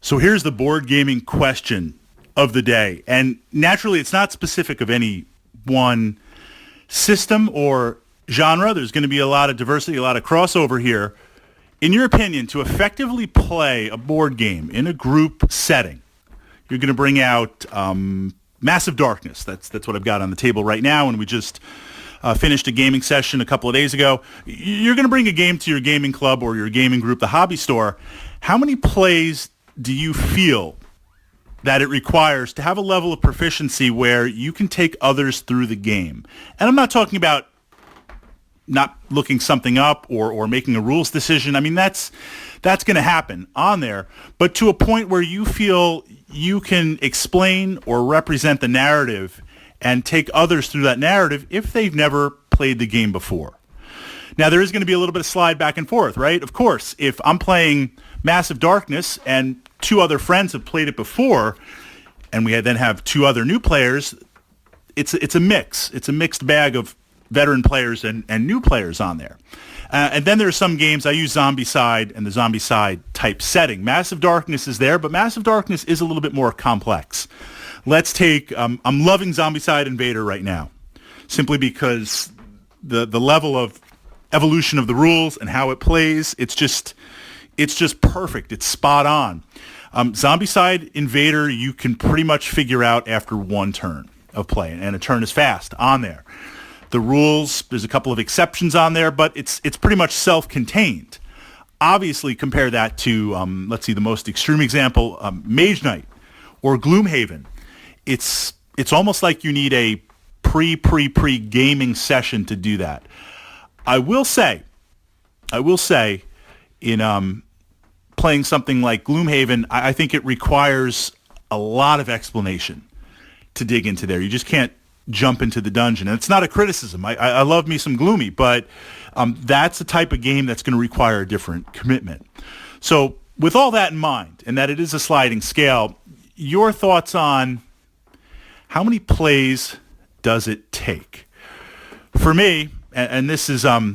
So here's the board gaming question of the day. And naturally, it's not specific of any one system or genre. There's going to be a lot of diversity, a lot of crossover here. In your opinion, to effectively play a board game in a group setting, you're going to bring out Massive Darkness. That's what I've got on the table right now, and we just finished a gaming session a couple of days ago. You're going to bring a game to your gaming club or your gaming group, the hobby store. How many plays do you feel that it requires to have a level of proficiency where you can take others through the game? And I'm not talking about not looking something up or making a rules decision. I mean, that's going to happen on there. But to a point where you feel you can explain or represent the narrative and take others through that narrative if they've never played the game before. Now, there is going to be a little bit of slide back and forth, right? Of course, if I'm playing Massive Darkness and two other friends have played it before, and we then have two other new players, it's a mix. It's a mixed bag of veteran players and new players on there. And then there are some games, I use Zombicide and the Zombicide type setting. Massive Darkness is there, but Massive Darkness is a little bit more complex. Let's take, I'm loving Zombicide Invader right now, simply because the level of evolution of the rules and how it plays, it's just perfect. It's spot on. Zombicide Invader, you can pretty much figure out after one turn of play, and a turn is fast on there. The rules, there's a couple of exceptions on there, but it's pretty much self-contained. Obviously, compare that to, let's see, the most extreme example, Mage Knight or Gloomhaven. It's almost like you need a pre-gaming session to do that. I will say, in playing something like Gloomhaven, I think it requires a lot of explanation to dig into there. You just can't jump into the dungeon. And it's not a criticism. I love me some Gloomy, but that's the type of game that's going to require a different commitment. So with all that in mind, and that it is a sliding scale, your thoughts on how many plays does it take? For me, and this is a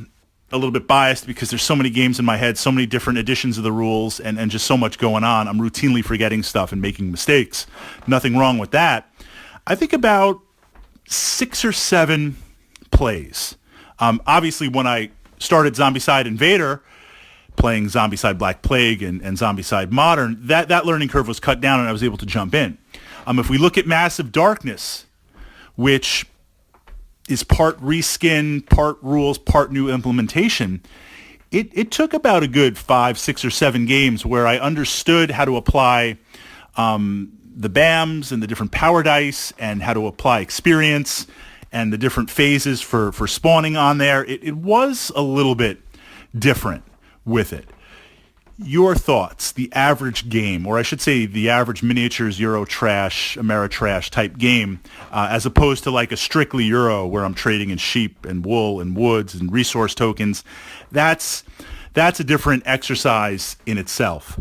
little bit biased because there's so many games in my head, so many different editions of the rules, and just so much going on. I'm routinely forgetting stuff and making mistakes. Nothing wrong with that. I think about 6 or 7 plays. Obviously, when I started Zombicide Invader, playing Zombicide Black Plague and Zombicide Modern, that learning curve was cut down and I was able to jump in. If we look at Massive Darkness, which is part reskin, part rules, part new implementation, it took about a good 5, 6, or 7 games where I understood how to apply the BAMs and the different power dice and how to apply experience and the different phases for spawning on there. It was a little bit different with it. Your thoughts, the average game, or I should say the average miniatures Eurotrash, Ameritrash type game, as opposed to like a strictly Euro where I'm trading in sheep and wool and woods and resource tokens, that's a different exercise in itself.